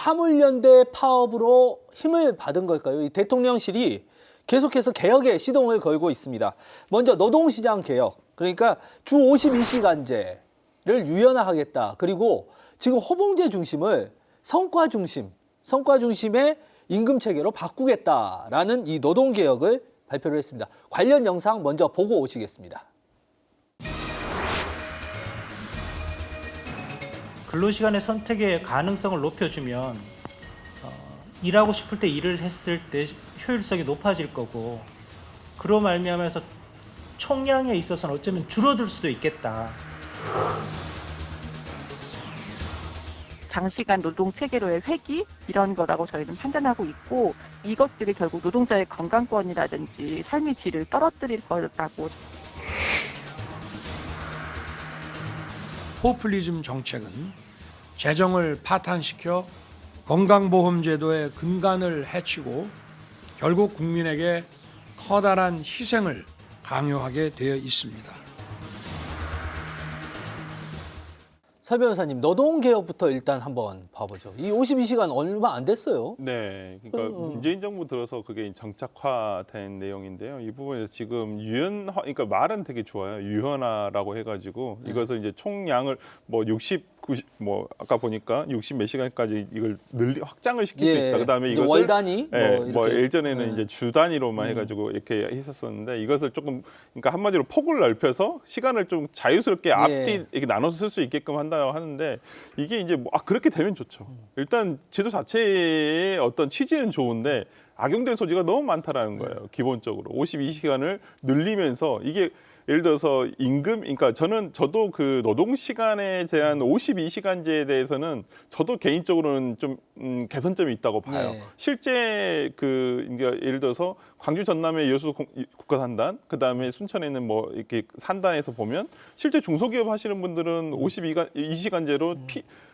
화물연대 파업으로 힘을 받은 걸까요? 이 대통령실이 계속해서 개혁에 시동을 걸고 있습니다. 먼저 노동시장 개혁, 그러니까 주 52시간제를 유연화하겠다. 그리고 지금 호봉제 중심을 성과 중심의 임금 체계로 바꾸겠다라는 이 노동개혁을 발표를 했습니다. 관련 영상 먼저 보고 오시겠습니다. 근로시간의 선택의 가능성을 높여주면 일하고 싶을 때 일을 했을 때 효율성이 높아질 거고, 그로 말미암아서 총량에 있어서는 어쩌면 줄어들 수도 있겠다. 장시간 노동 체계로의 회귀 이런 거라고 저희는 판단하고 있고, 이것들이 결국 노동자의 건강권이라든지 삶의 질을 떨어뜨릴 거라고. 포퓰리즘 정책은 재정을 파탄시켜 건강보험제도의 근간을 해치고 결국 국민에게 커다란 희생을 강요하게 되어 있습니다. 설 변호사님, 노동개혁부터 일단 한번 봐보죠. 이 52시간 얼마 안 됐어요. 네, 그러니까 문재인 정부 들어서 그게 정착화된 내용인데요. 이 부분에서 지금 유연화, 그러니까 말은 되게 좋아요. 유연화라고 해가지고 이것을 이제 총량을 뭐 60, 90, 뭐 아까 보니까 60 몇 시간까지 이걸 확장을 시킬 수 있다. 그다음에 이것을 월 단위, 뭐 예전에는 이제 주 단위로만 해가지고 이렇게 했었었는데, 이것을 조금, 그러니까 한마디로 폭을 넓혀서 시간을 좀 자유스럽게 앞뒤 이렇게 나눠서 쓸 수 있게끔 한다고 하는데, 이게 이제 뭐 그렇게 되면 좋죠. 일단 제도 자체의 어떤 취지는 좋은데 악용될 소지가 너무 많다라는 거예요. 기본적으로 52시간을 늘리면서 이게 예를 들어서 임금, 그러니까 저도 그 노동 시간에 대한 52시간제에 대해서는 저도 개인적으로는 좀 개선점이 있다고 봐요. 실제 그러니까 예를 들어서 광주 전남의 여수 국가산단, 그다음에 순천에는 뭐 이렇게 산단에서 보면 실제 중소기업 하시는 분들은 52시간제로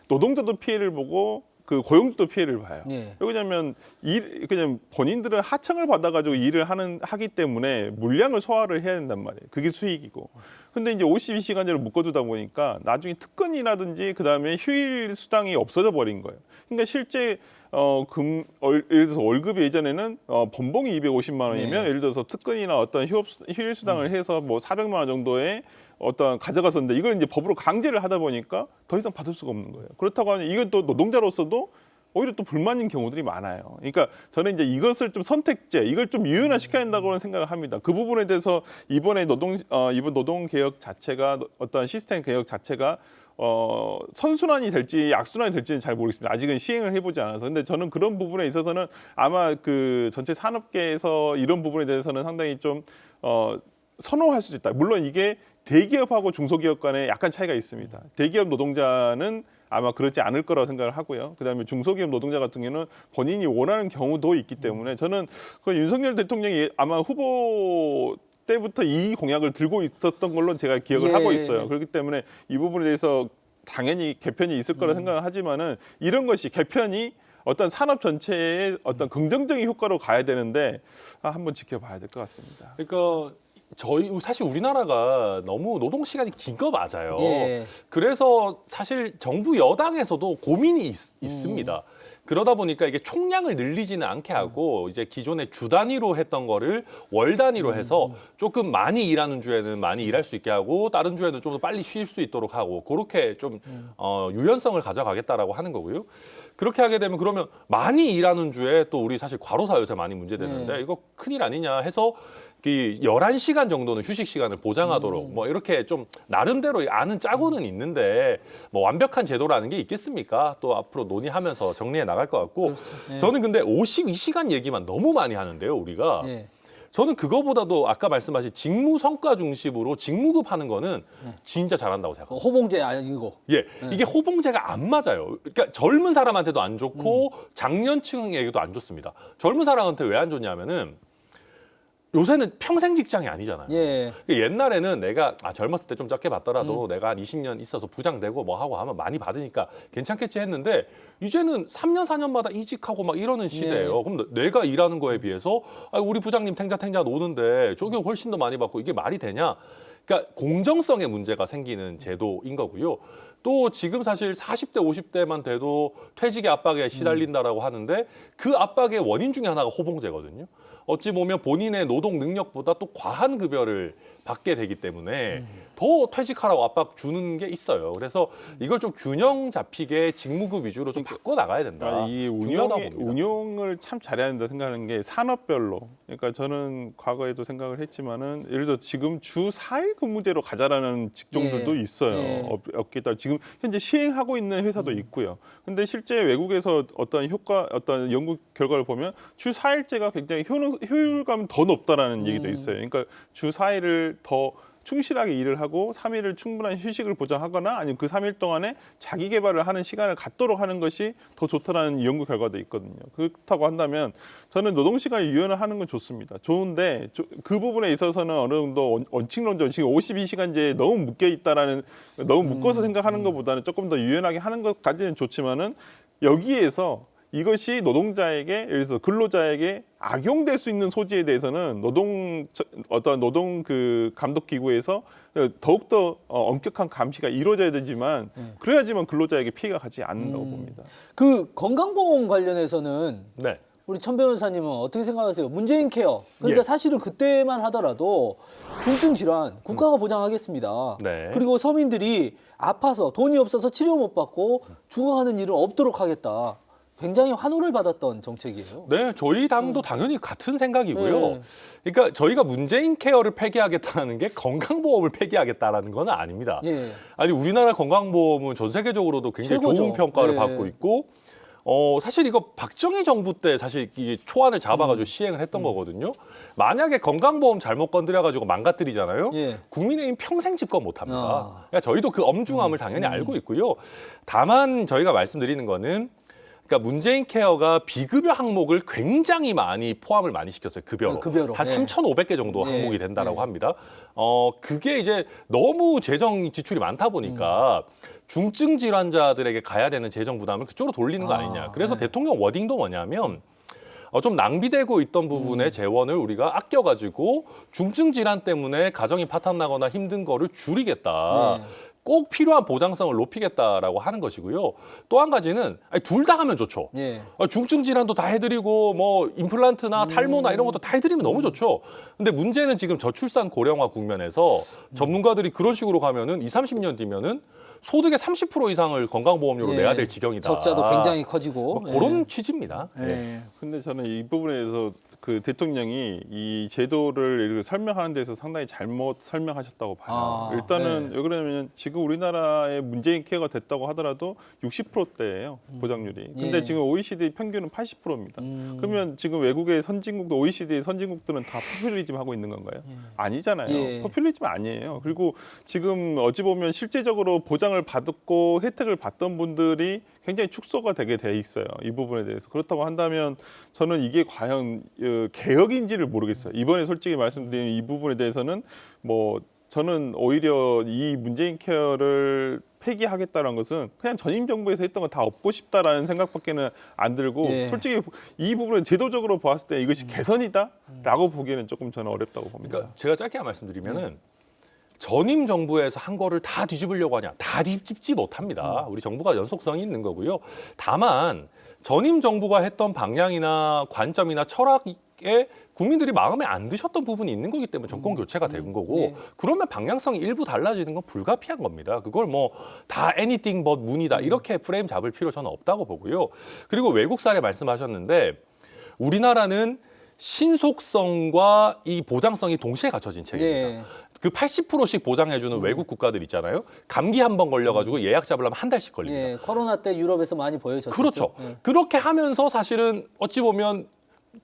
노동자도 피해를 보고 그 고용주도 피해를 봐요. 왜냐하면 그냥 본인들은 하청을 받아가지고 일을 하기 때문에 물량을 소화를 해야 된단 말이에요. 그게 수익이고. 근데 이제 52시간제를 묶어두다 보니까 나중에 특근이라든지 그다음에 휴일 수당이 없어져 버린 거예요. 그러니까 실제 예를 들어서 월급이 예전에는 번봉이 250만 원이면 예를 들어서 특근이나 어떤 휴일 수당을 해서 뭐 400만 원 정도의 어떤 가져갔었는데, 이걸 이제 법으로 강제를 하다 보니까 더 이상 받을 수가 없는 거예요. 그렇다고 하면 이건 또 노동자로서도 오히려 또 불만인 경우들이 많아요. 그러니까 저는 이제 이것을 좀 선택제, 이걸 좀 유연화시켜야 된다고 생각을 합니다. 그 부분에 대해서 이번 노동 개혁 자체가 어떤 시스템 개혁 자체가 선순환이 될지 악순환이 될지는 잘 모르겠습니다. 아직은 시행을 해보지 않아서. 근데 저는 그런 부분에 있어서는 아마 그 전체 산업계에서 이런 부분에 대해서는 상당히 좀 선호할 수도 있다. 물론 이게 대기업하고 중소기업 간에 약간 차이가 있습니다. 대기업 노동자는 아마 그렇지 않을 거라고 생각을 하고요. 그다음에 중소기업 노동자 같은 경우는 본인이 원하는 경우도 있기 때문에 저는 그 윤석열 대통령이 아마 후보 때부터 이 공약을 들고 있었던 걸로 제가 기억을 하고 있어요. 그렇기 때문에 이 부분에 대해서 당연히 개편이 있을 거라 생각을 하지만은, 이런 것이 개편이 어떤 산업 전체에 어떤 긍정적인 효과로 가야 되는데 한번 지켜봐야 될 것 같습니다. 그러니까 사실 우리나라가 너무 노동 시간이 긴 거 맞아요. 그래서 사실 정부 여당에서도 고민이 있습니다. 그러다 보니까 이게 총량을 늘리지는 않게 하고 이제 기존에 주 단위로 했던 거를 월 단위로 해서 조금 많이 일하는 주에는 많이 일할 수 있게 하고, 다른 주에는 좀 더 빨리 쉴 수 있도록 하고, 그렇게 좀 유연성을 가져가겠다라고 하는 거고요. 그렇게 하게 되면 그러면 많이 일하는 주에 또 우리 사실 과로사 요새 많이 문제되는데 이거 큰일 아니냐 해서 11시간 정도는 휴식 시간을 보장하도록 뭐 이렇게 좀 나름대로 안은 짜고는 있는데, 뭐 완벽한 제도라는 게 있겠습니까? 또 앞으로 논의하면서 정리해 나갈 것 같고. 저는 근데 52시간 얘기만 너무 많이 하는데요, 우리가. 저는 그거보다도 아까 말씀하신 직무 성과 중심으로 직무급 하는 거는 진짜 잘한다고 생각합니다. 호봉제 아니고. 이게 호봉제가 안 맞아요. 그러니까 젊은 사람한테도 안 좋고 장년층에게도 안 좋습니다. 젊은 사람한테 왜 안 좋냐면은 요새는 평생 직장이 아니잖아요. 옛날에는 내가 젊었을 때 좀 적게 받더라도 내가 한 20년 있어서 부장되고 뭐 하고 하면 많이 받으니까 괜찮겠지 했는데, 이제는 3년 4년마다 이직하고 막 이러는 시대예요. 그럼 내가 일하는 거에 비해서 우리 부장님 탱자탱자 노는데 저게 훨씬 더 많이 받고, 이게 말이 되냐? 그러니까 공정성의 문제가 생기는 제도인 거고요. 또 지금 사실 40대, 50대만 돼도 퇴직의 압박에 시달린다라고 하는데 그 압박의 원인 중에 하나가 호봉제거든요. 어찌 보면 본인의 노동 능력보다 또 과한 급여를 받게 되기 때문에 더 퇴직하라고 압박 주는 게 있어요. 그래서 이걸 좀 균형 잡히게 직무급 위주로 좀 바꿔 나가야 된다. 이 중요하다고 봅니다. 운용을 참 잘해야 된다 생각하는 게 산업별로. 그러니까 저는 과거에도 생각을 했지만은 예를 들어 지금 주 4일 근무제로 가자라는 직종들도 예. 있어요. 예. 업계에 따라 지금 현재 시행하고 있는 회사도 있고요. 근데 실제 외국에서 어떤 연구 결과를 보면 주 4일제가 굉장히 효율감이 더 높다라는 얘기도 있어요. 그러니까 주 4일을 더 충실하게 일을 하고 3일을 충분한 휴식을 보장하거나 아니면 그 3일 동안에 자기 개발을 하는 시간을 갖도록 하는 것이 더 좋다라는 연구 결과도 있거든요. 그렇다고 한다면 저는 노동시간을 유연을 하는 건 좋습니다. 좋은데 그 부분에 있어서는 어느 정도 원칙론적으로 지금 52시간제에 너무 너무 묶어서 생각하는 것보다는 조금 더 유연하게 하는 것까지는 좋지만은 여기에서 이것이 노동자에게, 예를 들어서 근로자에게 악용될 수 있는 소지에 대해서는 노동 그 감독 기구에서 더욱더 엄격한 감시가 이루어져야 되지만 그래야지만 근로자에게 피해가 가지 않는다고 봅니다. 그 건강보험 관련해서는 네. 우리 천 변호사님은 어떻게 생각하세요? 문재인 케어. 그러니까 예. 사실은 그때만 하더라도 중증 질환 국가가 보장하겠습니다. 네. 그리고 서민들이 아파서 돈이 없어서 치료 못 받고 죽어가는 일은 없도록 하겠다. 굉장히 환호를 받았던 정책이에요. 네, 저희 당도 당연히 같은 생각이고요. 네. 그러니까 저희가 문재인 케어를 폐기하겠다는 게 건강보험을 폐기하겠다라는 건 아닙니다. 예. 아니 우리나라 건강보험은 전 세계적으로도 굉장히 최고죠. 좋은 평가를 네. 받고 있고 사실 이거 박정희 정부 때 사실 이게 초안을 잡아가지고 시행을 했던 거거든요. 만약에 건강보험 잘못 건드려가지고 망가뜨리잖아요. 예. 국민의힘 평생 집권 못합니다. 아. 그러니까 저희도 그 엄중함을 당연히 알고 있고요. 다만 저희가 말씀드리는 거는 그러니까 문재인 케어가 비급여 항목을 굉장히 많이 포함을 많이 시켰어요. 급여로. 급여로. 한 예. 3,500개 정도 예. 항목이 된다라고 예. 합니다. 그게 이제 너무 재정 지출이 많다 보니까 중증 질환자들에게 가야 되는 재정 부담을 그쪽으로 돌리는 거 아니냐. 그래서 네. 대통령 워딩도 뭐냐면 좀 낭비되고 있던 부분의 재원을 우리가 아껴가지고 중증 질환 때문에 가정이 파탄나거나 힘든 거를 줄이겠다. 네. 꼭 필요한 보장성을 높이겠다라고 하는 것이고요. 또 한 가지는 둘 다 하면 좋죠. 예. 중증 질환도 다 해드리고 뭐 임플란트나 탈모나 이런 것도 다 해드리면 너무 좋죠. 근데 문제는 지금 저출산 고령화 국면에서 전문가들이 그런 식으로 가면은 20, 30년 뒤면은 소득의 30% 이상을 건강보험료로 예. 내야 될 지경이다. 적자도 굉장히 커지고. 뭐 그런 취지입니다. 예. 네. 근데 저는 이 부분에서 그 대통령이 이 제도를 이렇게 설명하는 데서 상당히 잘못 설명하셨다고 봐요. 아, 일단은 네. 왜 그러냐면 지금 우리나라의 문재인 케어가 됐다고 하더라도 60%대예요 보장률이. 근데 예. 지금 OECD 평균은 80%입니다. 그러면 지금 외국의 선진국도 OECD 선진국들은 다 포퓰리즘 하고 있는 건가요? 아니잖아요. 예. 포퓰리즘 아니에요. 그리고 지금 어찌 보면 실제적으로 보장을 받고 혜택을 받던 분들이 굉장히 축소가 되게 돼 있어요. 이 부분에 대해서. 그렇다고 한다면 저는 이게 과연 개혁인지를 모르겠어요. 이번에 솔직히 말씀드리면 이 부분에 대해서는 뭐 저는 오히려 이 문재인 케어를 폐기하겠다는 것은 그냥 전임 정부에서 했던 거 다 없고 싶다라는 생각밖에는 안 들고 예. 솔직히 이 부분은 제도적으로 봤을 때 이것이 개선이다라고 보기에는 조금 저는 어렵다고 봅니다. 그러니까 제가 짧게 말씀드리면은 전임 정부에서 한 거를 다 뒤집으려고 하냐? 다 뒤집지 못합니다. 우리 정부가 연속성이 있는 거고요. 다만 전임 정부가 했던 방향이나 관점이나 철학에 국민들이 마음에 안 드셨던 부분이 있는 거기 때문에 정권 교체가 된 거고 네. 그러면 방향성이 일부 달라지는 건 불가피한 겁니다. 그걸 뭐 다 anything but 문이다 이렇게 프레임 잡을 필요 저는 없다고 보고요. 그리고 외국 사례 말씀하셨는데 우리나라는 신속성과 이 보장성이 동시에 갖춰진 체계입니다. 예. 그 80%씩 보장해주는 외국 국가들 있잖아요. 감기 한 번 걸려가지고 예약 잡으려면 한 달씩 걸립니다. 예. 코로나 때 유럽에서 많이 보여졌죠. 그렇죠. 예. 그렇게 하면서 사실은 어찌 보면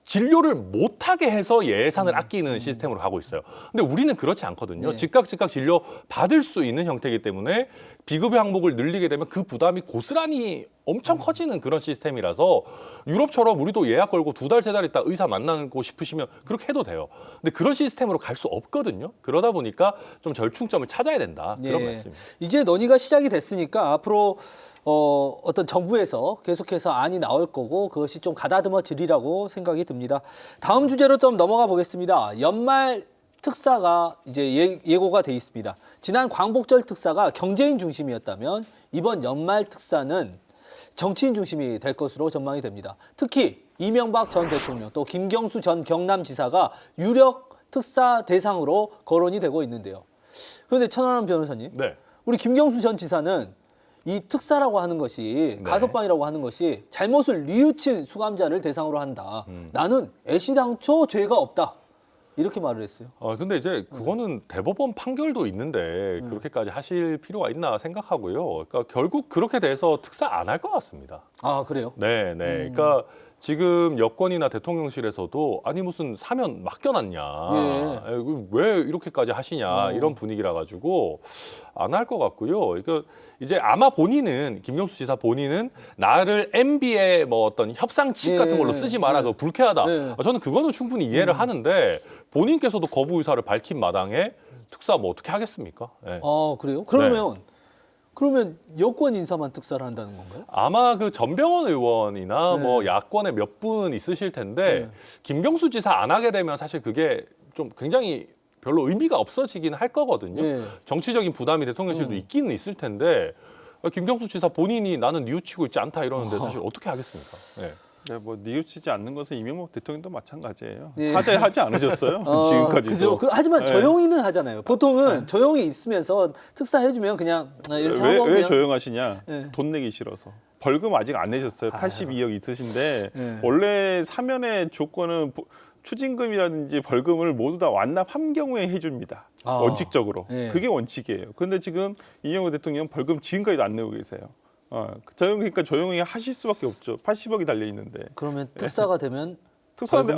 진료를 못하게 해서 예산을 아끼는 시스템으로 가고 있어요. 근데 우리는 그렇지 않거든요. 네. 즉각 진료 받을 수 있는 형태이기 때문에 비급여 항목을 늘리게 되면 그 부담이 고스란히 엄청 커지는 그런 시스템이라서 유럽처럼 우리도 예약 걸고 2달, 3달 있다 의사 만나고 싶으시면 그렇게 해도 돼요. 근데 그런 시스템으로 갈 수 없거든요. 그러다 보니까 좀 절충점을 찾아야 된다. 그런 예. 말씀입니다. 이제 논의가 시작이 됐으니까 앞으로 어떤 정부에서 계속해서 안이 나올 거고 그것이 좀 가다듬어지리라고 생각이 듭니다. 다음 주제로 좀 넘어가 보겠습니다. 연말 특사가 이제 예고가 돼 있습니다. 지난 광복절 특사가 경제인 중심이었다면 이번 연말 특사는 정치인 중심이 될 것으로 전망이 됩니다. 특히 이명박 전 대통령 또 김경수 전 경남지사가 유력 특사 대상으로 거론이 되고 있는데요. 그런데 천안함 변호사님, 네. 우리 김경수 전 지사는 이 특사라고 하는 것이 네. 가석방이라고 하는 것이 잘못을 뉘우친 수감자를 대상으로 한다. 나는 애시당초 죄가 없다. 이렇게 말을 했어요. 근데 이제 그거는 대법원 판결도 있는데 그렇게까지 하실 필요가 있나 생각하고요. 그러니까 결국 그렇게 돼서 특사 안 할 것 같습니다. 아, 그래요? 네, 네. 그러니까 지금 여권이나 대통령실에서도 아니 무슨 사면 맡겨놨냐, 왜 이렇게까지 하시냐 이런 분위기라 가지고 안 할 것 같고요. 그러니까 이제 아마 본인은 김경수 지사 본인은 나를 MB의 뭐 어떤 협상칩 같은 걸로 쓰지 마라, 그거 불쾌하다. 저는 그거는 충분히 이해를 하는데 본인께서도 거부 의사를 밝힌 마당에 특사 뭐 어떻게 하겠습니까? 네. 그래요? 그러면 여권 인사만 특사를 한다는 건가요? 아마 그 전병헌 의원이나 뭐 야권에 몇 분 있으실 텐데 김경수 지사 안 하게 되면 사실 그게 좀 굉장히 별로 의미가 없어지긴 할 거거든요. 정치적인 부담이 대통령실도 있기는 있을 텐데 김경수 지사 본인이 나는 뉘우치고 있지 않다 이러는데 사실 어떻게 하겠습니까? 네. 네, 뭐 뉘우치지 않는 것은 이명박 대통령도 마찬가지예요. 사죄하지 않으셨어요? 지금까지도. 그죠. 하지만 조용히는 하잖아요. 보통은 조용히 있으면서 특사해주면 그냥 이렇게 하고 왜 그냥 조용하시냐? 네. 돈 내기 싫어서. 벌금 아직 안 내셨어요. 82억 있으신데 네. 원래 사면의 조건은 추징금이라든지 벌금을 모두 다 완납한 경우에 해줍니다. 원칙적으로. 네. 그게 원칙이에요. 그런데 지금 이명박 대통령 벌금 지금까지도 안 내고 계세요. 저는 그러니까 조용히 하실 수밖에 없죠. 80억이 달려 있는데. 그러면 특사가 되면 특사인데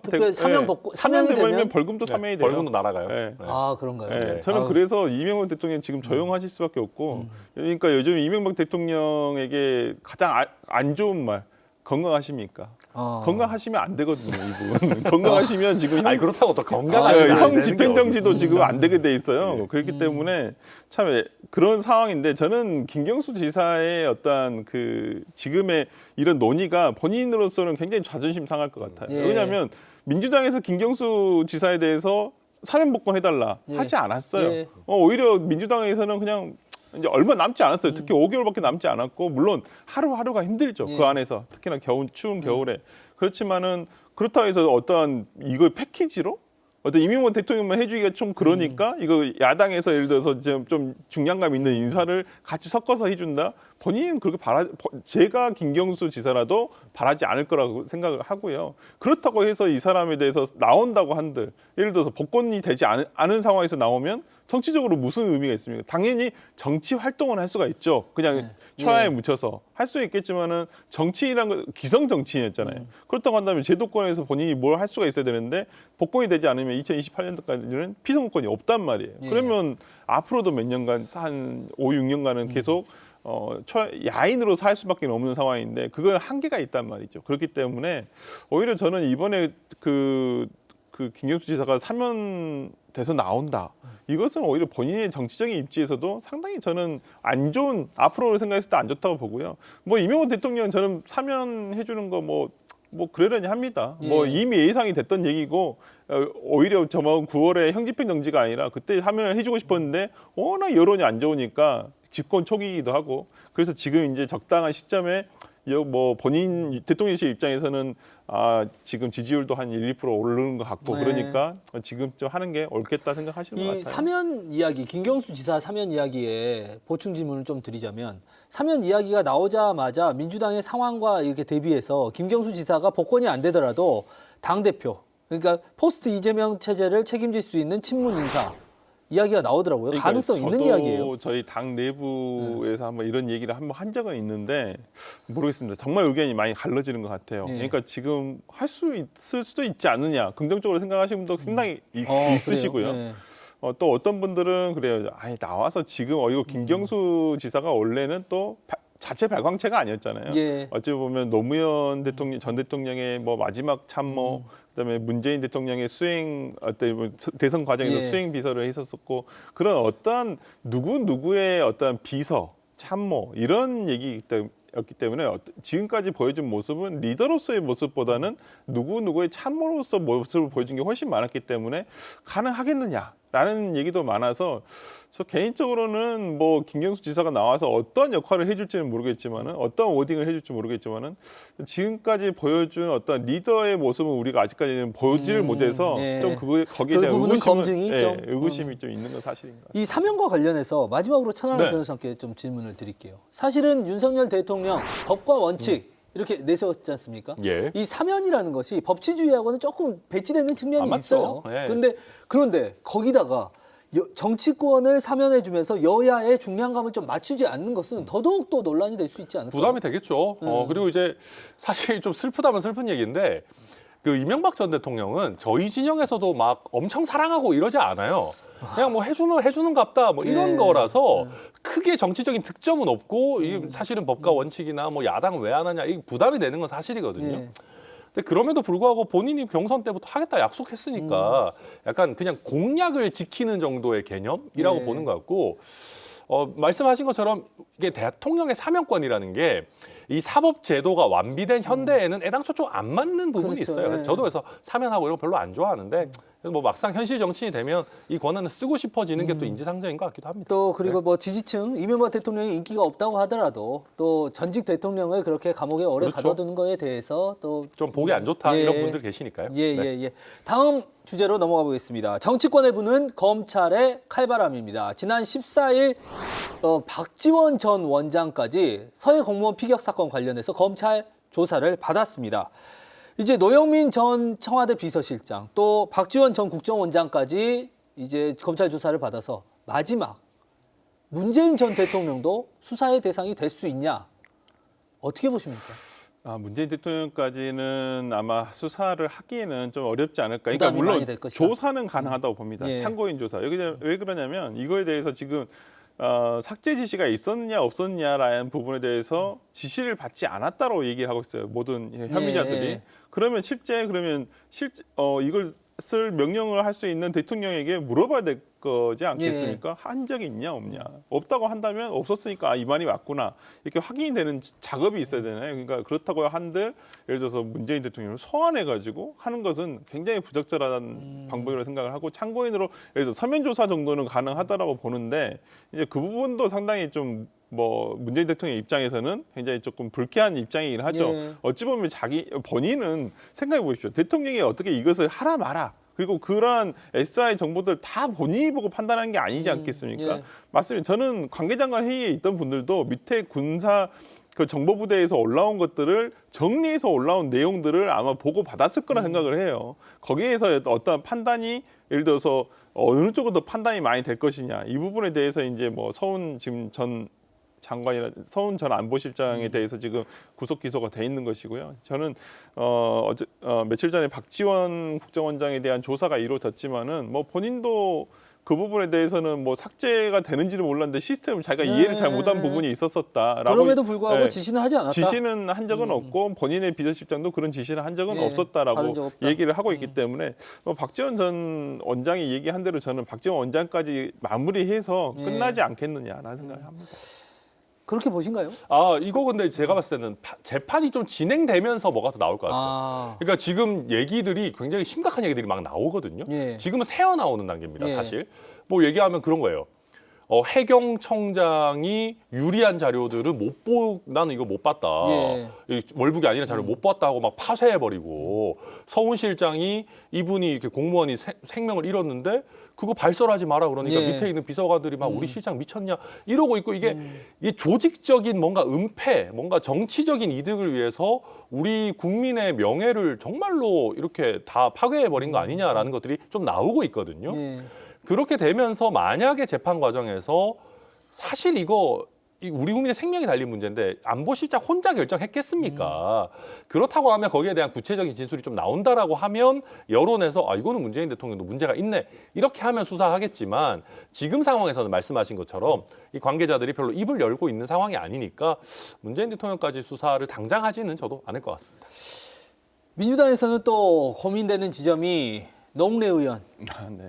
특별 사면 받고 사면 사면이 되면 되면 벌금도 사면이 돼요. 벌금도 날아가요. 네. 네. 그런가요? 네, 저는 그래서 이명박 대통령 지금 조용하실 수밖에 없고, 그러니까 요즘 이명박 대통령에게 가장 안 좋은 말, 건강하십니까? 건강하시면 안 되거든요, 이분. 건강하시면 지금 아니 그렇다고 또 건강하시면 안 형 되는 게 집행정지도 어디 지금 안 되게 돼 있어요. 네. 그렇기 때문에 참 그런 상황인데 저는 김경수 지사의 어떤 그 지금의 이런 논의가 본인으로서는 굉장히 자존심 상할 것 같아요. 왜냐하면 민주당에서 김경수 지사에 대해서 사면 복권해달라 하지 않았어요. 오히려 민주당에서는 그냥 이제 얼마 남지 않았어요. 특히 5개월밖에 남지 않았고 물론 하루하루가 힘들죠. 그 안에서 특히나 추운 겨울에 그렇지만은 그렇다고 해서 어떠한 이걸 패키지로 어떤 이명박 대통령만 해주기가 좀 그러니까 이거 야당에서 예를 들어서 좀 중량감 있는 인사를 같이 섞어서 해준다. 본인은 그렇게 제가 김경수 지사라도 바라지 않을 거라고 생각을 하고요. 그렇다고 해서 이 사람에 대해서 나온다고 한들 예를 들어서 복권이 되지 않은 상황에서 나오면 정치적으로 무슨 의미가 있습니까? 당연히 정치 활동은 할 수가 있죠. 그냥 초야에 묻혀서 할 수 있겠지만은 정치인이란 건 기성 정치인이었잖아요. 그렇다고 한다면 제도권에서 본인이 뭘 할 수가 있어야 되는데 복권이 되지 않으면 2028년도까지는 피선거권이 없단 말이에요. 그러면 앞으로도 몇 년간 한 5, 6년간은 계속 야인으로 살 수밖에 없는 상황인데 그건 한계가 있단 말이죠. 그렇기 때문에 오히려 저는 이번에 그 김경수 지사가 사면돼서 나온다. 이것은 오히려 본인의 정치적인 입지에서도 상당히 저는 안 좋은 앞으로 생각했을 때 안 좋다고 보고요. 뭐 이명박 대통령 저는 사면해 주는 거 뭐 그러려니 합니다. 뭐 이미 예상이 됐던 얘기고 오히려 저번 9월에 형집행 정지가 아니라 그때 사면을 해주고 싶었는데 워낙 여론이 안 좋으니까 집권 초기이기도 하고 그래서 지금 이제 적당한 시점에 뭐 본인 대통령실 입장에서는 지금 지지율도 한 1, 2% 오르는 것 같고 그러니까 지금쯤 하는 게 옳겠다 생각하시는 것 같아요. 이 사면 이야기, 김경수 지사 사면 이야기에 보충 질문을 좀 드리자면 사면 이야기가 나오자마자 민주당의 상황과 이렇게 대비해서 김경수 지사가 복권이 안 되더라도 당대표, 그러니까 포스트 이재명 체제를 책임질 수 있는 친문 인사 이야기가 나오더라고요. 그러니까 가능성 있는 이야기예요. 저희 당 내부에서 한번 이런 얘기를 한번 한 적은 있는데 모르겠습니다. 정말 의견이 많이 갈라지는 것 같아요. 그러니까 지금 할 수 있을 수도 있지 않느냐 긍정적으로 생각하시는 분도 상당히 있으시고요. 또 어떤 분들은 그래요. 나와서 지금 이거 김경수 지사가 원래는 또 자체 발광체가 아니었잖아요. 어찌 보면 노무현 대통령 전 대통령의 뭐 마지막 참모, 그다음에 문재인 대통령의 수행 대선 과정에서 수행 비서를 했었었고 그런 어떠한 누구의 어떠한 비서, 참모 이런 얘기 정치인이었기 때문에 지금까지 보여준 모습은 리더로서의 모습보다는 누구의 참모로서 모습을 보여준 게 훨씬 많았기 때문에 가능하겠느냐라는 얘기도 많아서 저 개인적으로는 뭐 김경수 지사가 나와서 어떤 역할을 해줄지는 모르겠지만은 어떤 워딩을 해줄지 모르겠지만은 지금까지 보여준 어떤 리더의 모습은 우리가 아직까지는 보지를 못해서 예. 좀 거기에 그 대한 부분은 의구심은, 검증이 예, 좀, 의구심이 좀 있는 건 사실인가. 이 사면과 관련해서 마지막으로 천하람 네. 변호사님께 좀 질문을 드릴게요. 사실은 윤석열 대통령 법과 원칙 이렇게 내세웠지 않습니까? 예. 이 사면이라는 것이 법치주의하고는 조금 배치되는 측면이 맞죠. 있어요. 예. 그런데 거기다가 정치권을 사면해주면서 여야의 중량감을 좀 맞추지 않는 것은 더더욱 또 논란이 될 수 있지 않을까요? 부담이 되겠죠. 그리고 이제 사실 좀 슬프다면 슬픈 얘기인데 그 이명박 전 대통령은 저희 진영에서도 막 엄청 사랑하고 이러지 않아요. 그냥 뭐 해주는갑다 뭐 이런 네. 거라서 크게 정치적인 득점은 없고 이게 사실은 법과 원칙이나 뭐 야당 왜 안 하냐 이 부담이 되는 건 사실이거든요. 네. 근데 그럼에도 불구하고 본인이 경선 때부터 하겠다 약속했으니까 약간 그냥 공약을 지키는 정도의 개념이라고 네. 보는 것 같고 말씀하신 것처럼 이게 대통령의 사면권이라는 게 이 사법 제도가 완비된 현대에는 애당초 좀 안 맞는 부분이 그렇죠. 있어요. 그래서 네. 저도 그래서 사면하고 이런 거 별로 안 좋아하는데 그래서 뭐 막상 현실 정치인이 되면 이 권한을 쓰고 싶어지는 게 또 인지상정인 것 같기도 합니다. 또 그리고 뭐 지지층 이명박 대통령이 인기가 없다고 하더라도 또 전직 대통령을 그렇게 감옥에 오래 그렇죠. 가둬두는 거에 대해서 또 좀 보기 안 좋다 예. 이런 분들 계시니까요. 예. 다음 주제로 넘어가 보겠습니다. 정치권의 부는 검찰의 칼바람입니다. 지난 14일 박지원 전 원장까지 서해 공무원 피격 사건 관련해서 검찰 조사를 받았습니다. 이제 노영민 전 청와대 비서실장 또 박지원 전 국정원장까지 이제 검찰 조사를 받아서 마지막 문재인 전 대통령도 수사의 대상이 될 수 있냐? 어떻게 보십니까? 문재인 대통령까지는 아마 수사를 하기에는 좀 어렵지 않을까. 부담이 물론 많이 될 것이다. 조사는 가능하다고 봅니다. 예. 참고인 조사. 왜 그러냐면 이거에 대해서 지금 삭제 지시가 있었느냐 없었느냐라는 부분에 대해서 지시를 받지 않았다고 얘기를 하고 있어요. 모든 혐의자들이. 예. 그러면 이것을 명령을 할 수 있는 대통령에게 물어봐야 될 거지 않겠습니까? 한 적이 있냐 없냐. 없다고 한다면 없었으니까 이만이 맞구나. 이렇게 확인이 되는 작업이 있어야 되나요? 그러니까 그렇다고 한들 예를 들어서 문재인 대통령을 소환해가지고 하는 것은 굉장히 부적절한 방법이라고 생각을 하고 참고인으로 예를 들어 서면 조사 정도는 가능하다라고 보는데 이제 그 부분도 상당히 좀 문재인 대통령 입장에서는 굉장히 조금 불쾌한 입장이긴 하죠. 예. 어찌 보면 본인은 생각해 보십시오. 대통령이 어떻게 이것을 하라 마라. 그리고 그러한 SI 정보들 다 본인이 보고 판단하는 게 아니지 않겠습니까? 예. 맞습니다. 저는 관계장관 회의에 있던 분들도 밑에 군사 그 정보부대에서 올라온 것들을 정리해서 올라온 내용들을 아마 보고 받았을 거라 생각을 해요. 거기에서 어떤 판단이 예를 들어서 어느 쪽으로 더 판단이 많이 될 것이냐 이 부분에 대해서 이제 뭐 서훈 지금 전 장관이나 서훈 전 안보실장에 대해서 지금 구속 기소가 돼 있는 것이고요. 저는 며칠 전에 박지원 국정원장에 대한 조사가 이루어졌지만은 뭐 본인도 그 부분에 대해서는 뭐 삭제가 되는지는 몰랐는데 시스템을 자기가 이해를 잘 못한 부분이 있었었다라고. 그럼에도 불구하고 예. 지시는 하지 않았다. 지시는 한 적은 없고 본인의 비서실장도 그런 지시를 한 적은 예, 받은 적 없었다라고 없다. 얘기를 하고 있기 때문에 박지원 전 원장이 얘기한 대로 저는 박지원 원장까지 마무리해서 예. 끝나지 않겠느냐라는 생각을 합니다. 그렇게 보신가요? 이거 근데 제가 봤을 때는 재판이 좀 진행되면서 뭐가 더 나올 것 같아요. 그러니까 지금 얘기들이 굉장히 심각한 얘기들이 막 나오거든요. 예. 지금은 새어 나오는 단계입니다, 예. 사실. 뭐 얘기하면 그런 거예요. 해경청장이 유리한 자료들은 나는 이거 못 봤다. 예. 이 월북이 아니라 자료 못 봤다고 막 파쇄해버리고 서훈 실장이 이분이 이렇게 공무원이 생명을 잃었는데 그거 발설하지 마라 그러니까 예. 밑에 있는 비서관들이 막 우리 실장 미쳤냐 이러고 있고 이게 조직적인 뭔가 은폐, 뭔가 정치적인 이득을 위해서 우리 국민의 명예를 정말로 이렇게 다 파괴해버린 거 아니냐라는 것들이 좀 나오고 있거든요. 예. 그렇게 되면서 만약에 재판 과정에서 사실 이거 우리 국민의 생명이 달린 문제인데 안보실장 혼자 결정했겠습니까? 그렇다고 하면 거기에 대한 구체적인 진술이 좀 나온다라고 하면 여론에서 이거는 문재인 대통령도 문제가 있네 이렇게 하면 수사하겠지만 지금 상황에서는 말씀하신 것처럼 이 관계자들이 별로 입을 열고 있는 상황이 아니니까 문재인 대통령까지 수사를 당장 하지는 저도 않을 것 같습니다. 민주당에서는 또 고민되는 지점이 노웅래 의원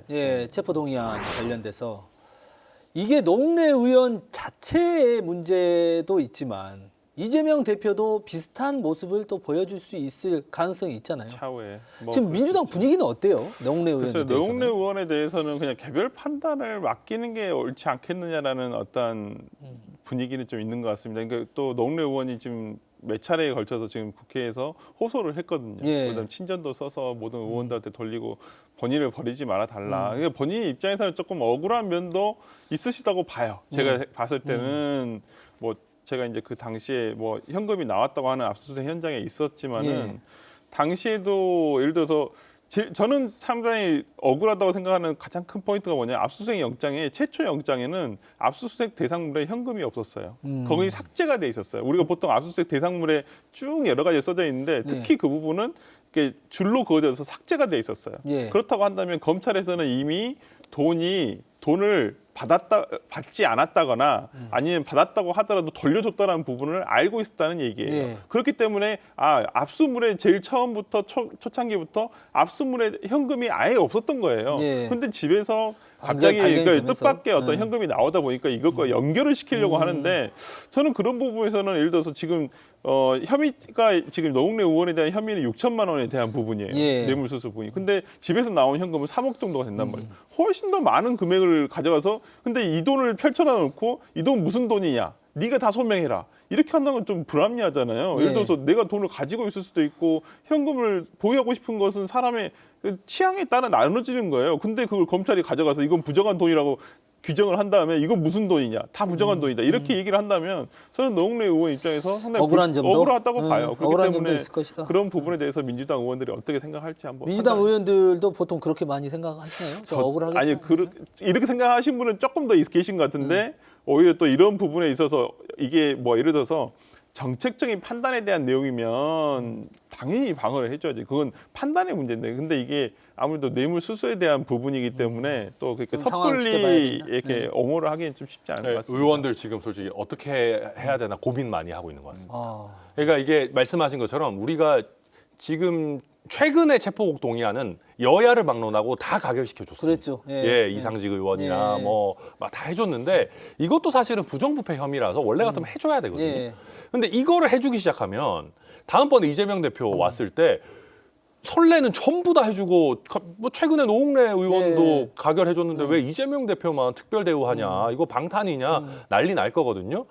네. 체포동의안 관련돼서 이게 노웅래 의원 자체의 문제도 있지만 이재명 대표도 비슷한 모습을 또 보여줄 수 있을 가능성이 있잖아요. 차후에 뭐 지금 민주당 분위기는 어때요? 노웅래 의원에 글쎄요, 대해서는? 노웅래 의원에 대해서는 그냥 개별 판단을 맡기는 게 옳지 않겠느냐라는 어떤 분위기는 좀 있는 것 같습니다. 그러니까 또 노웅래 의원이 지금 몇 차례에 걸쳐서 지금 국회에서 호소를 했거든요. 예. 그다음 친전도 써서 모든 의원들한테 돌리고 본인을 버리지 말아 달라. 그러니까 본인 입장에서는 조금 억울한 면도 있으시다고 봐요. 제가 봤을 때는 뭐 제가 이제 그 당시에 뭐 현금이 나왔다고 하는 압수수색 현장에 있었지만은 예. 당시에도 예를 들어서 저는 상당히 억울하다고 생각하는 가장 큰 포인트가 뭐냐, 압수수색 영장에 최초 영장에는 압수수색 대상물에 현금이 없었어요. 거기 삭제가 돼 있었어요. 우리가 보통 압수수색 대상물에 쭉 여러 가지 써져 있는데 특히 그 부분은 이렇게 줄로 그어져서 삭제가 돼 있었어요. 예. 그렇다고 한다면 검찰에서는 이미 돈을 받지 않았다거나 아니면 받았다고 하더라도 돌려줬다는 부분을 알고 있었다는 얘기예요. 예. 그렇기 때문에 압수물에 제일 처음부터 초창기부터 압수물에 현금이 아예 없었던 거예요. 예. 근데 집에서 갑자기 발견이 그러니까 되면서. 뜻밖의 어떤 현금이 나오다 보니까 이것과 연결을 시키려고 하는데 저는 그런 부분에서는 예를 들어서 지금 혐의가 지금 노웅래 의원에 대한 혐의는 6천만 원에 대한 부분이에요. 예. 뇌물수수 부분이. 근데 집에서 나온 현금은 3억 정도가 된단 말이에요. 훨씬 더 많은 금액을 가져가서 근데 이 돈을 펼쳐놔 놓고 이 돈 무슨 돈이냐? 네가 다 소명해라. 이렇게 한다는 건 좀 불합리하잖아요. 네. 예를 들어서 내가 돈을 가지고 있을 수도 있고 현금을 보유하고 싶은 것은 사람의 취향에 따라 나눠지는 거예요. 근데 그걸 검찰이 가져가서 이건 부정한 돈이라고 규정을 한 다음에 이건 무슨 돈이냐? 다 부정한 돈이다. 이렇게 얘기를 한다면 저는 노웅래 의원 입장에서 상당히 억울한 점도? 억울하다고 봐요. 그렇기 억울한 점도 때문에 있을 것이다. 그런 부분에 대해서 민주당 의원들이 어떻게 생각할지 한번 민주당 판단해. 의원들도 보통 그렇게 많이 생각하시나요? 저 억울하게 아니 이렇게 생각하신 분은 조금 더 계신 것 같은데 오히려 또 이런 부분에 있어서 이게 뭐 예를 들어서 정책적인 판단에 대한 내용이면 당연히 방어를 해줘야지. 그건 판단의 문제인데. 근데 이게 아무래도 뇌물 수수에 대한 부분이기 때문에 또 그렇게 좀 상황을 섣불리 지켜봐야겠나? 이렇게 옹호를 하기는 좀 쉽지 않은 것 같습니다. 의원들 지금 솔직히 어떻게 해야 되나 고민 많이 하고 있는 것 같습니다. 아, 그러니까 이게 말씀하신 것처럼 우리가 지금 최근에 체포국 동의안은 여야를 막론하고 다 가결시켜 줬습니다. 그랬죠. 예. 예, 이상직 의원이나 예. 뭐 막 다 해줬는데 이것도 사실은 부정부패 혐의라서 원래 같으면 해줘야 되거든요. 예. 근데 이거를 해주기 시작하면 다음번에 이재명 대표 왔을 때 선례는 전부 다 해주고 뭐 최근에 노웅래 의원도 예. 가결해줬는데 왜 이재명 대표만 특별 대우하냐 이거 방탄이냐 난리 날 거거든요.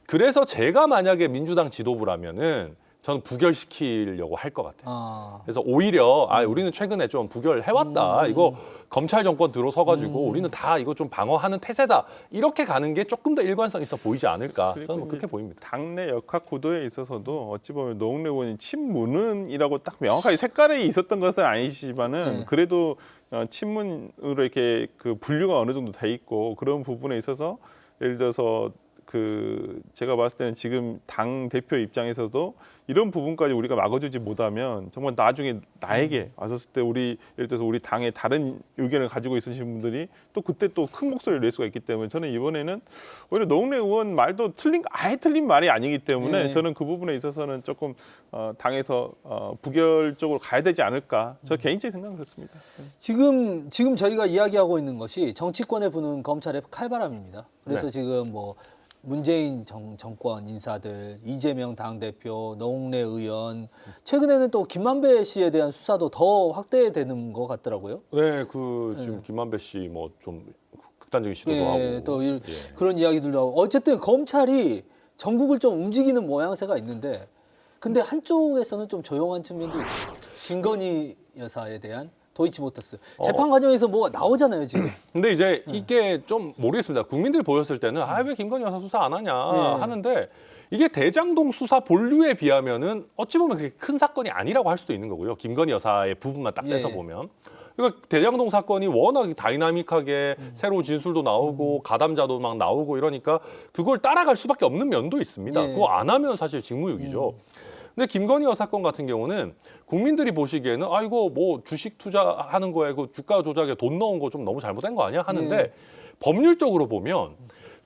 그래서 제가 만약에 민주당 지도부라면은 저는 부결시키려고 할 것 같아요. 아. 그래서 오히려 우리는 최근에 좀 부결해왔다. 이거 검찰 정권 들어서가지고 우리는 다 이거 좀 방어하는 태세다. 이렇게 가는 게 조금 더 일관성 있어 보이지 않을까. 그리고 저는 뭐 이제 그렇게 보입니다. 당내 역학 구도에 있어서도 어찌 보면 노웅래 의원이 친문은이라고 딱 명확하게 색깔이 있었던 것은 아니시지만은 네. 그래도 친문으로 이렇게 그 분류가 어느 정도 돼 있고 그런 부분에 있어서 예를 들어서 그 제가 봤을 때는 지금 당 대표 입장에서도 이런 부분까지 우리가 막아주지 못하면 정말 나중에 나에게 왔었을 때 예를 들어서 우리 당의 다른 의견을 가지고 있으신 분들이 또 그때 또 큰 목소리를 낼 수가 있기 때문에 저는 이번에는 오히려 노웅래 의원 말도 아예 틀린 말이 아니기 때문에 네. 저는 그 부분에 있어서는 조금 당에서 부결 쪽으로 가야 되지 않을까 저 개인적인 생각은 그렇습니다. 지금 저희가 이야기하고 있는 것이 정치권에 부는 검찰의 칼바람입니다. 그래서 네. 지금 뭐 문재인 정권 인사들, 이재명 당대표, 노웅래 의원, 최근에는 또 김만배 씨에 대한 수사도 더 확대되는 것 같더라고요. 네, 지금 김만배 씨 뭐 좀 극단적인 시도도 예, 하고 또 예. 그런 이야기들도 하고 어쨌든 검찰이 전국을 좀 움직이는 모양새가 있는데 근데 한쪽에서는 좀 조용한 측면도 있어요. 김건희 여사에 대한 도이치모터스 재판 과정에서 뭐가 나오잖아요 지금. 근데 이제 이게 좀 모르겠습니다. 국민들이 보였을 때는 왜 김건희 여사 수사 안 하냐 네. 하는데 이게 대장동 수사 본류에 비하면은 어찌 보면 그렇게 큰 사건이 아니라고 할 수도 있는 거고요. 김건희 여사의 부분만 딱 떼서 예. 보면. 그러니까 대장동 사건이 워낙 다이나믹하게 새로운 진술도 나오고 가담자도 막 나오고 이러니까 그걸 따라갈 수밖에 없는 면도 있습니다. 예. 그거 안 하면 사실 직무유기죠. 근데 김건희 여사 건 같은 경우는 국민들이 보시기에는 이거 뭐 주식 투자하는 거에 그 주가 조작에 돈 넣은 거 좀 너무 잘못된 거 아니야 하는데 예. 법률적으로 보면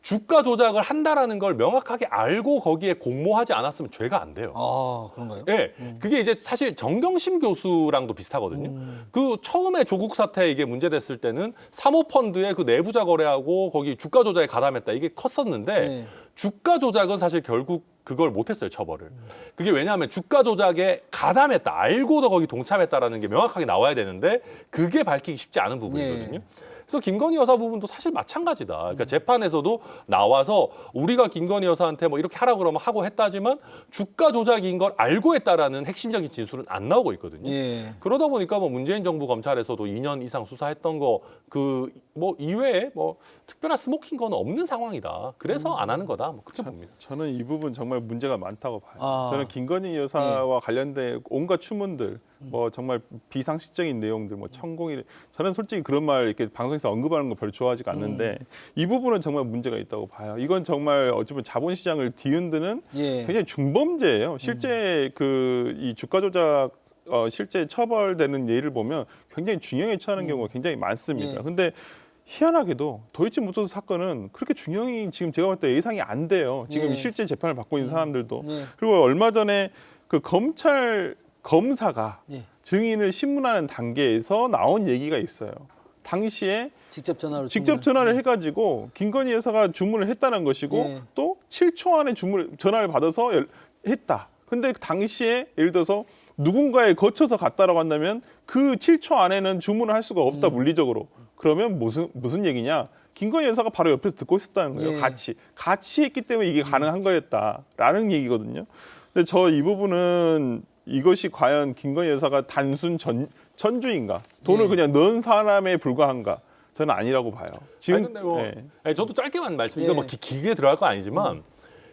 주가 조작을 한다라는 걸 명확하게 알고 거기에 공모하지 않았으면 죄가 안 돼요. 아 그런가요? 예, 그게 이제 사실 정경심 교수랑도 비슷하거든요. 그 처음에 조국 사태 이게 문제됐을 때는 사모펀드의 그 내부자 거래하고 거기 주가 조작에 가담했다 이게 컸었는데 네. 주가 조작은 사실 결국 그걸 못했어요, 처벌을. 그게 왜냐하면 주가 조작에 가담했다, 알고도 거기 동참했다라는 게 명확하게 나와야 되는데 그게 밝히기 쉽지 않은 부분이거든요. 그래서 김건희 여사 부분도 사실 마찬가지다. 그러니까 재판에서도 나와서 우리가 김건희 여사한테 뭐 이렇게 하라 그러면 하고 했다지만 주가 조작인 걸 알고 했다라는 핵심적인 진술은 안 나오고 있거든요. 그러다 보니까 뭐 문재인 정부 검찰에서도 2년 이상 수사했던 거 그 뭐 이외에 뭐 특별한 스모킹 거는 없는 상황이다. 그래서 안 하는 거다. 뭐 그렇게 봅니다. 저는 이 부분 정말 문제가 많다고 봐요. 저는 김건희 여사와 관련된 온갖 추문들, 뭐 정말 비상식적인 내용들, 뭐 천공일, 저는 솔직히 그런 말 이렇게 방송에서 언급하는 거 별로 좋아하지가 않는데 이 부분은 정말 문제가 있다고 봐요. 이건 정말 어쩌면 자본시장을 뒤흔드는 굉장히 중범죄예요. 실제 그 이 주가 조작 실제 처벌되는 예를 보면 굉장히 중형에 처하는 경우가 굉장히 많습니다. 근데 희한하게도 도이치모터스 사건은 그렇게 중형이 지금 제가 볼 때 예상이 안 돼요. 지금 실제 재판을 받고 있는 사람들도. 그리고 얼마 전에 그 검찰 검사가 증인을 신문하는 단계에서 나온 얘기가 있어요. 당시에 직접 전화를 해가지고 김건희 여사가 주문을 했다는 것이고 또 7초 안에 전화를 받아서 했다. 근데 당시에 예를 들어서 누군가에 거쳐서 갔다라고 한다면 그 7초 안에는 주문을 할 수가 없다, 물리적으로. 그러면 무슨 얘기냐? 김건희 여사가 바로 옆에서 듣고 있었다는 거예요. 같이 했기 때문에 이게 가능한 거였다라는 얘기거든요. 근데 저 이 부분은 이것이 과연 김건희 여사가 단순 전주인가? 돈을 그냥 넣은 사람에 불과한가? 저는 아니라고 봐요. 지금 근데 뭐 아니, 저도 짧게만 이거 뭐 기계에 들어갈 건 아니지만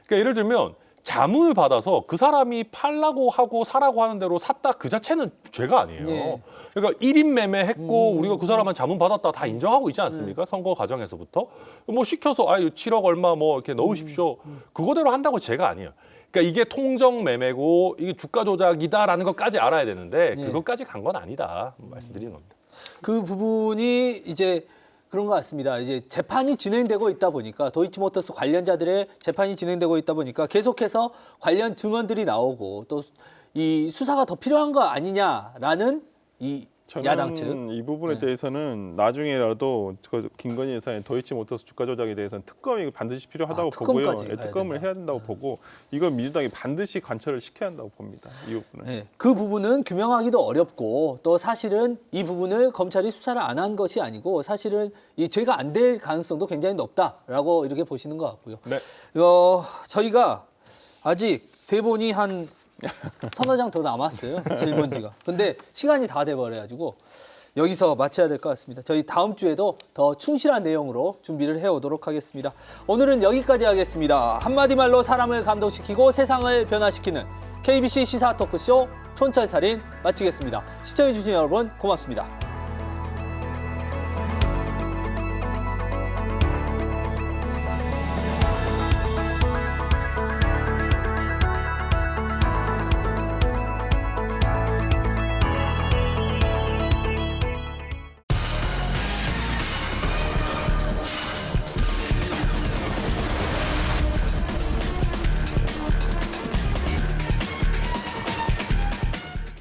그러니까 예를 들면 자문을 받아서 그 사람이 팔라고 하고 사라고 하는 대로 샀다 그 자체는 죄가 아니에요. 그러니까 1인 매매했고 우리가 그 사람한 자문 받았다 다 인정하고 있지 않습니까? 선거 과정에서부터 뭐 시켜서 7억 얼마 뭐 이렇게 넣으십시오. 그거대로 한다고 죄가 아니에요. 그러니까 이게 통정 매매고 이게 주가 조작이다라는 것까지 알아야 되는데 그것까지 간 건 아니다 말씀드리는 겁니다. 그 부분이 이제 그런 것 같습니다. 이제 재판이 진행되고 있다 보니까 도이치모터스 관련자들의 재판이 진행되고 있다 보니까 계속해서 관련 증언들이 나오고 또 이 수사가 더 필요한 거 아니냐라는 이 야당 측. 이 부분에 대해서는 나중에라도 김건희 여사의 도이치모터스 주가 조작에 대해서는 특검이 반드시 필요하다고 보고요. 특검을 해야 된다고 보고 이건 민주당이 반드시 관철을 시켜야 한다고 봅니다. 이 부분은. 그 부분은 규명하기도 어렵고 또 사실은 이 부분을 검찰이 수사를 안 한 것이 아니고 사실은 이 죄가 안 될 가능성도 굉장히 높다라고 이렇게 보시는 것 같고요. 저희가 아직 대본이 한 서너 장 더 남았어요. 질문지가. 근데 시간이 다 돼버려가지고 여기서 마쳐야 될 것 같습니다. 저희 다음 주에도 더 충실한 내용으로 준비를 해오도록 하겠습니다. 오늘은 여기까지 하겠습니다. 한마디 말로 사람을 감동시키고 세상을 변화시키는 KBC 시사 토크쇼 촌철살인 마치겠습니다. 시청해주신 여러분 고맙습니다.